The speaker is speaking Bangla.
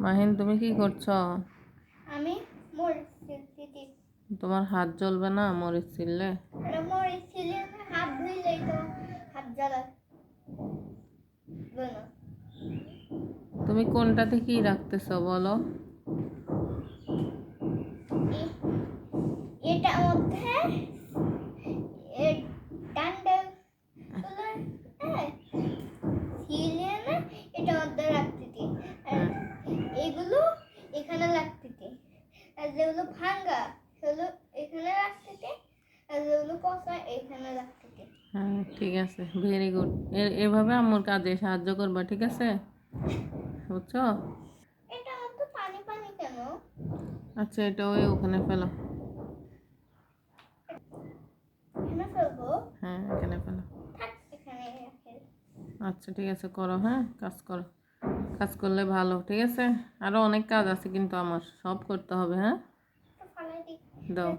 মাহিন, তুমি কি করছো? আমি মরিচ ছিলতেছি। তোমার হাত জ্বলবে না মরিচ ছিললে? মরিচ ছিলে হাত ধুইলেই তো হাত জ্বালায় না। তুমি কোনটাতে কি রাখতেছো বলো? এটা মধ্যে ডান্ডা ছিলে না, এটা মধ্যে রাখতেছি। আর এগুলো এখানে রাখতেছি। আর যেগুলো ভাঙ্গা সেগুলো এখানে রাখতেছি। আর যেগুলো পচা এখানে রাখতেছি। হ্যাঁ, ঠিক আছে, ভেরি গুড। এভাবে আম্মুর কাজে সাহায্য করবা, ঠিক আছে? বুঝছো? এটা মধ্যে পানি পানি কেন? আচ্ছা, এটা ওই ওখানে ফেলো। এখানে ফেলবো? হ্যাঁ, এখানে ফেলো। থাক, এখানে রাখে। আচ্ছা, ঠিক আছে, করো। হ্যাঁ, কাজ করো। কাজ করলে ভালো, ঠিক আছে? আরো অনেক কাজ আছে কিন্তু আমার, সব করতে হবে। হ্যাঁ, তো ফালাই দিই। দাও।